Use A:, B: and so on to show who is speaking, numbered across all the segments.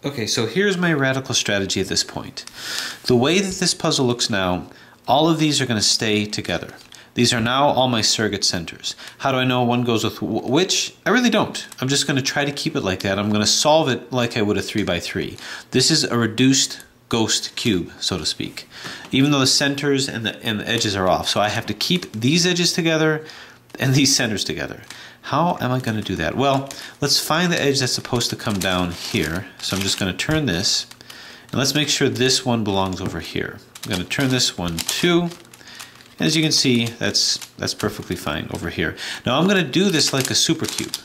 A: Okay, so here's my radical strategy at this point. The way that this puzzle looks now, all of these are going to stay together. These are now all my surrogate centers. How do I know one goes with which? I really don't. I'm just going to try to keep it like that. I'm going to solve it like I would a 3x3. This is a reduced ghost cube, so to speak, even though the centers and the edges are off. So I have to keep these edges together and these centers together. How am I going to do that? Well, let's find the edge that's supposed to come down here. So I'm just going to turn this, and let's make sure this one belongs over here. I'm going to turn this one too, and as you can see, that's perfectly fine over here. Now I'm going to do this like a supercube,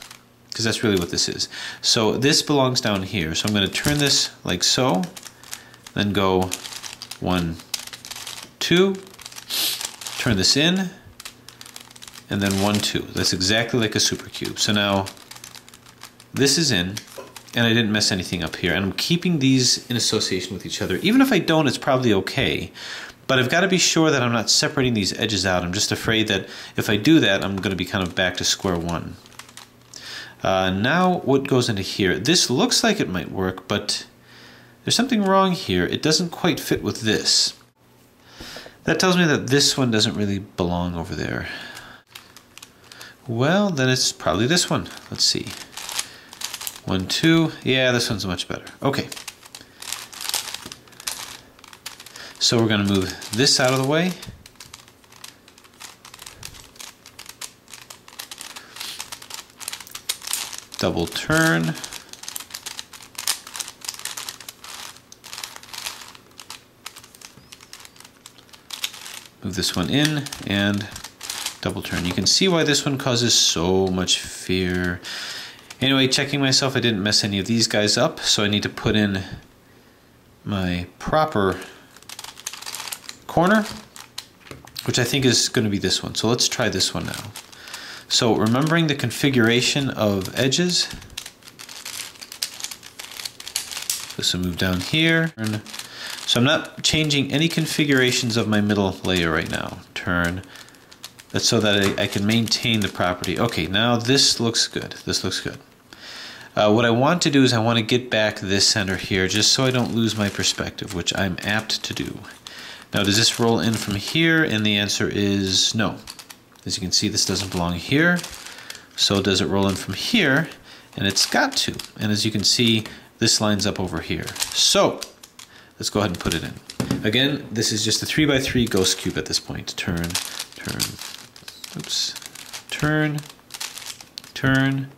A: because that's really what this is. So this belongs down here. So I'm going to turn this like so, then go 1, 2, turn this in, and then 1, 2. That's exactly like a supercube. So now this is in, and I didn't mess anything up here. And I'm keeping these in association with each other. Even if I don't, it's probably okay. But I've got to be sure that I'm not separating these edges out. I'm just afraid that if I do that, I'm going to be kind of back to square one. Now what goes into here? This looks like it might work, but there's something wrong here. It doesn't quite fit with this. That tells me that this one doesn't really belong over there. Well, then it's probably this one. Let's see. 1, 2. Yeah, this one's much better. Okay. So we're going to move this out of the way. Double turn. Move this one in and double turn. You can see why this one causes so much fear. Anyway, checking myself, I didn't mess any of these guys up, so I need to put in my proper corner, which I think is going to be this one. So let's try this one now. So remembering the configuration of edges, this will move down here. So I'm not changing any configurations of my middle layer right now. Turn. That's so that I can maintain the property. Okay, now this looks good. This looks good. What I want to do is I want to get back this center here just so I don't lose my perspective, which I'm apt to do. Now, does this roll in from here? And the answer is no. As you can see, this doesn't belong here. So does it roll in from here? And it's got to. And as you can see, this lines up over here. So let's go ahead and put it in. Again, this is just a 3x3 ghost cube at this point. Turn, turn, oops, turn, turn,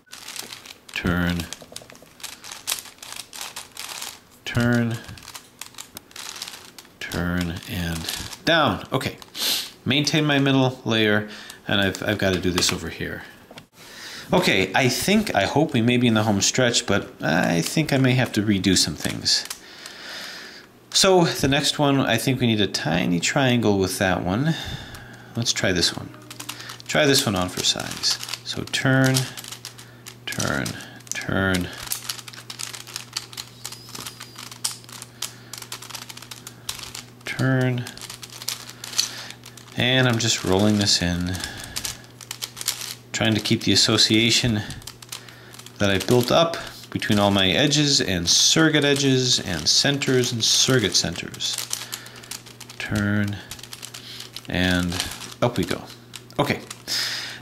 A: turn, turn, turn, and down. Okay, maintain my middle layer, and I've got to do this over here. Okay, I hope we may be in the home stretch, but I think I may have to redo some things. So the next one, I think we need a tiny triangle with that one. Let's try this one. Try this one on for size. So turn, turn, turn, turn, and I'm just rolling this in, trying to keep the association that I built up between all my edges and surrogate edges and centers and surrogate centers. Turn, and up we go. Okay,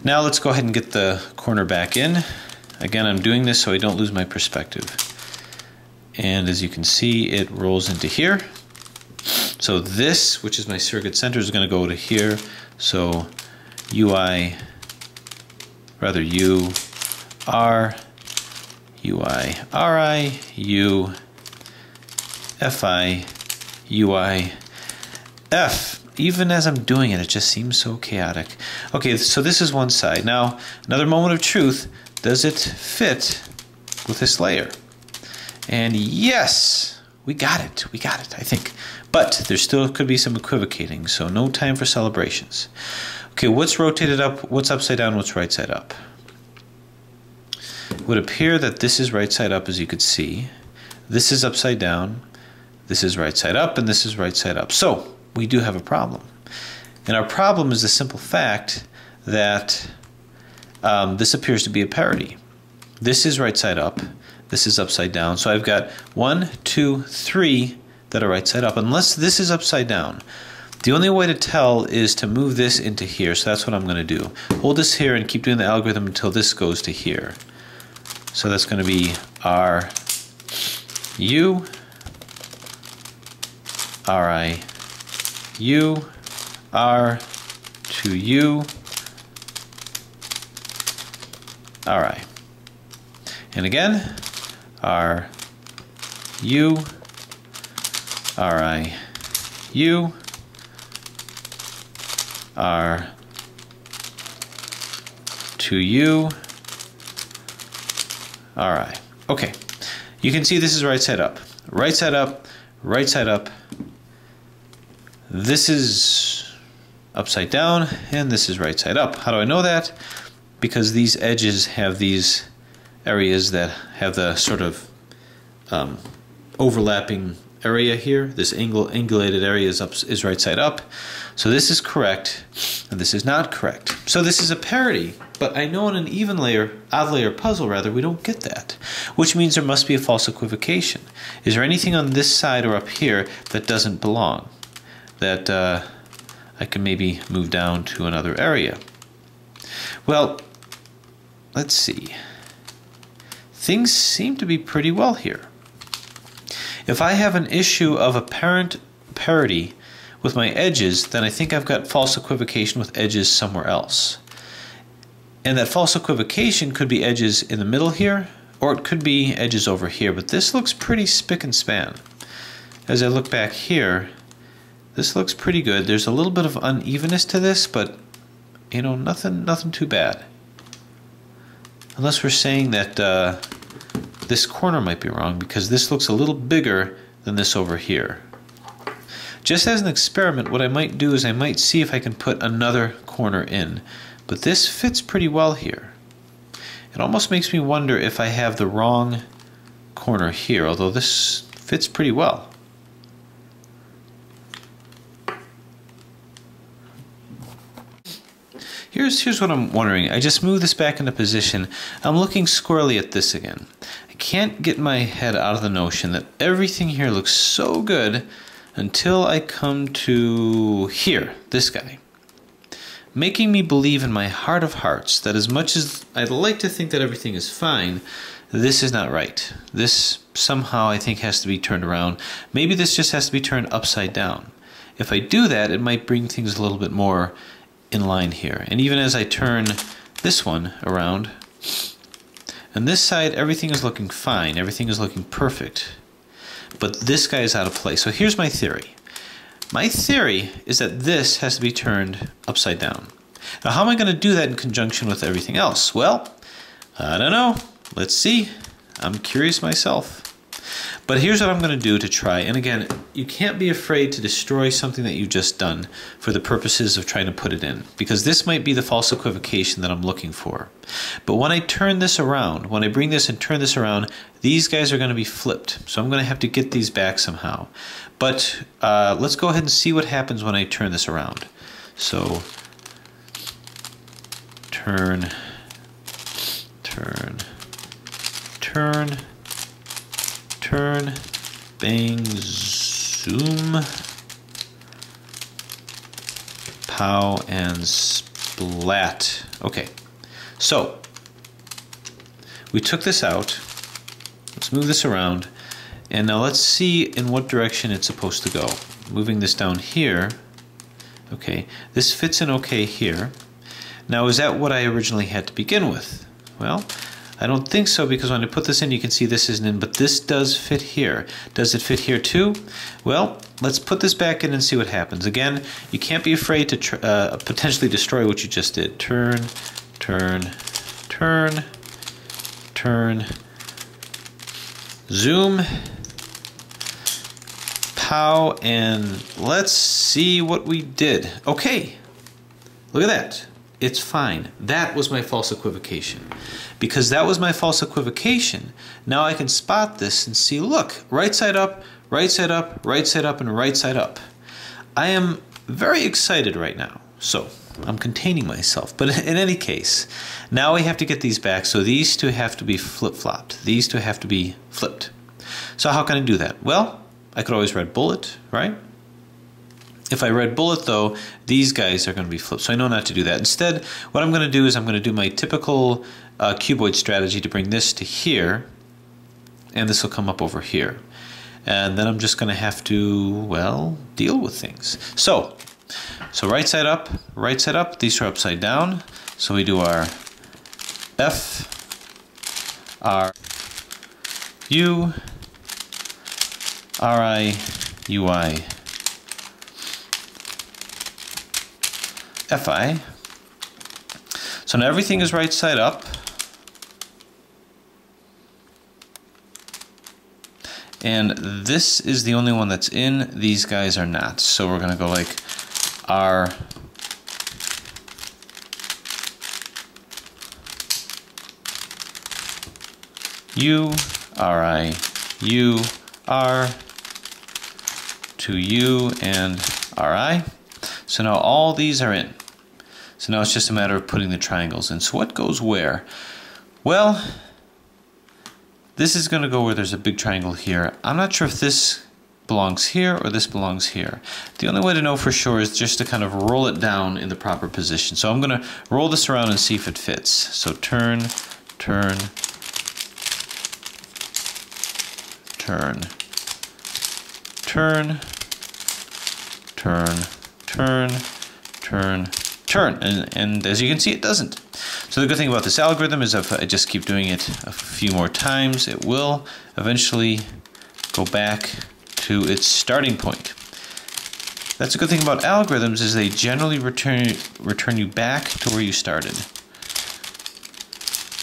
A: now let's go ahead and get the corner back in. Again, I'm doing this so I don't lose my perspective. And as you can see, it rolls into here. So this, which is my surrogate center, is going to go to here. So UI, rather U, R, UI, RI, U, FI, UI, F. Even as I'm doing it, it just seems so chaotic. Okay, so this is one side. Now, another moment of truth. Does it fit with this layer? And yes, we got it, I think. But there still could be some equivocating, so no time for celebrations. Okay, what's rotated up, what's upside down, what's right side up? It would appear that this is right side up, as you could see. This is upside down, this is right side up, and this is right side up. So we do have a problem. And our problem is the simple fact that this appears to be a parity. This is right side up, this is upside down. So I've got 1, 2, 3 that are right side up, unless this is upside down. The only way to tell is to move this into here, so that's what I'm going to do. Hold this here and keep doing the algorithm until this goes to here. So that's going to be R, U, R, I, U, R, to U, R, I. And again, R, U, R, I, U, R, to U, R, I. Okay, you can see this is right side up. Right side up, right side up. This is upside down, and this is right side up. How do I know that? Because these edges have these areas that have the sort of overlapping area here. This angulated area is right side up. So this is correct, and this is not correct. So this is a parity, but I know in an even layer, odd layer puzzle rather, we don't get that, which means there must be a false equivocation. Is there anything on this side or up here that doesn't belong? That I can maybe move down to another area. Well, let's see. Things seem to be pretty well here. If I have an issue of apparent parity with my edges, then I think I've got false equivocation with edges somewhere else. And that false equivocation could be edges in the middle here, or it could be edges over here, but this looks pretty spick and span. As I look back here, this looks pretty good. There's a little bit of unevenness to this, but you know, nothing too bad. Unless we're saying that this corner might be wrong, because this looks a little bigger than this over here. Just as an experiment, what I might do is I might see if I can put another corner in. But this fits pretty well here. It almost makes me wonder if I have the wrong corner here, although this fits pretty well. Here's what I'm wondering. I just moved this back into position. I'm looking squarely at this again. I can't get my head out of the notion that everything here looks so good until I come to here, this guy. Making me believe in my heart of hearts that as much as I'd like to think that everything is fine, this is not right. This somehow I think has to be turned around. Maybe this just has to be turned upside down. If I do that, it might bring things a little bit more in line here. And even as I turn this one around, on this side everything is looking fine, everything is looking perfect, but this guy is out of place. So here's my theory. My theory is that this has to be turned upside down. Now how am I going to do that in conjunction with everything else? Well, I don't know. Let's see. I'm curious myself. But here's what I'm going to do to try. And again, you can't be afraid to destroy something that you've just done for the purposes of trying to put it in, because this might be the false equivocation that I'm looking for. But when I turn this around, when I bring this and turn this around, these guys are going to be flipped. So I'm going to have to get these back somehow. But let's go ahead and see what happens when I turn this around. So turn, turn, turn, turn, bang, zoom, pow, and splat. Okay, so we took this out. Let's move this around, and now let's see in what direction it's supposed to go. Moving this down here. Okay, this fits in okay here. Now, is that what I originally had to begin with? Well, I don't think so, because when I put this in, you can see this isn't in, but this does fit here. Does it fit here too? Well, let's put this back in and see what happens. Again, you can't be afraid to potentially destroy what you just did. Turn, turn, turn, turn, zoom, pow, and let's see what we did. Okay, look at that. It's fine. That was my false equivocation. Because that was my false equivocation, now I can spot this and see, look, right side up, right side up, right side up, and right side up. I am very excited right now. So I'm containing myself. But in any case, now we have to get these back. So these two have to be flip-flopped. These two have to be flipped. So how can I do that? Well, I could always red bullet, right? If I red bullet though, these guys are going to be flipped. So I know not to do that. Instead, what I'm going to do is I'm going to do my typical cuboid strategy to bring this to here. And this will come up over here. And then I'm just going to have to, well, deal with things. So right side up, these are upside down. So we do our F, R, U, R, I, U, I, F, I. So now everything is right side up. And this is the only one that's in. These guys are not. So we're going to go like R, U, R, I, U, R, to U, and R, I. So now all these are in. So now it's just a matter of putting the triangles in. So what goes where? Well, this is going to go where there's a big triangle here. I'm not sure if this belongs here or this belongs here. The only way to know for sure is just to kind of roll it down in the proper position. So I'm going to roll this around and see if it fits. So turn, turn, turn, turn, turn, turn, turn, turn. And as you can see, it doesn't. So the good thing about this algorithm is if I just keep doing it a few more times, it will eventually go back to its starting point. That's a good thing about algorithms is they generally return you back to where you started.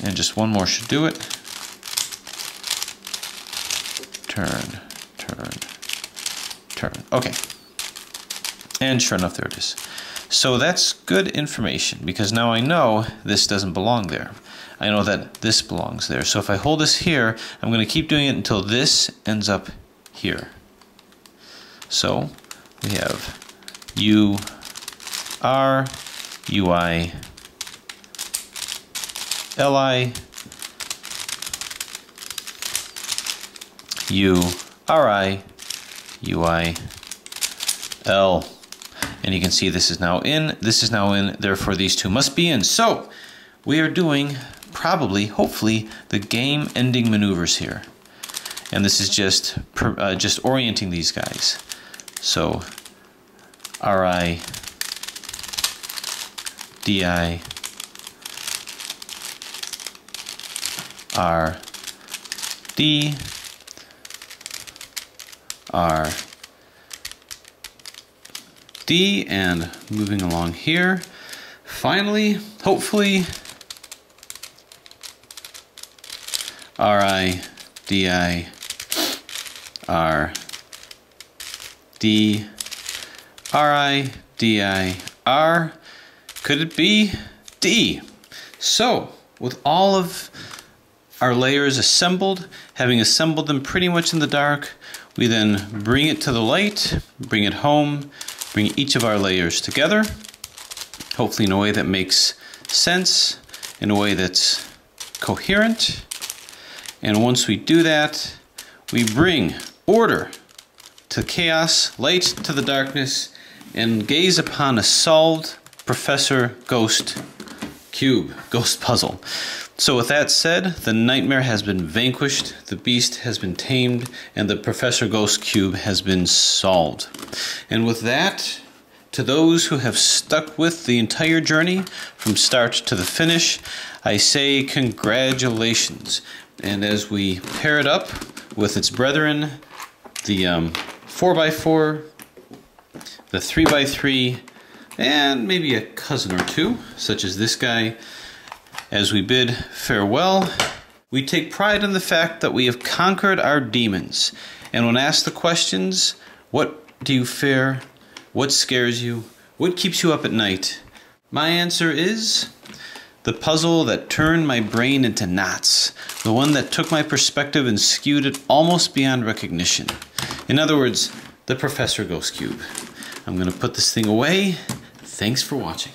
A: And just one more should do it. Turn, turn, turn. Okay. And sure enough, there it is. So that's good information because now I know this doesn't belong there. I know that this belongs there. So if I hold this here, I'm going to keep doing it until this ends up here. So we have U, R, U, I, L, I, U, R, I, U, I, L. And you can see this is now in, this is now in, therefore these two must be in. So we are doing probably, hopefully, the game-ending maneuvers here. And this is just orienting these guys. So RI, DI, R, D, R, D, and moving along here. Finally, hopefully, RI, DI, R, D, RI, DI, R. Could it be D? So, with all of our layers assembled, having assembled them pretty much in the dark, we then bring it to the light, bring it home, bring each of our layers together, hopefully in a way that makes sense, in a way that's coherent. And once we do that, we bring order to chaos, light to the darkness, and gaze upon a solved Professor Ghost cube, ghost puzzle. So with that said, the nightmare has been vanquished, the beast has been tamed, and the Professor Ghost cube has been solved. And with that, to those who have stuck with the entire journey from start to the finish, I say congratulations. And as we pair it up with its brethren, the 4x4, the 3x3, and maybe a cousin or two, such as this guy, as we bid farewell, we take pride in the fact that we have conquered our demons. And when asked the questions, what do you fear? What scares you? What keeps you up at night? My answer is the puzzle that turned my brain into knots. The one that took my perspective and skewed it almost beyond recognition. In other words, the Professor Ghost Cube. I'm going to put this thing away. Thanks for watching.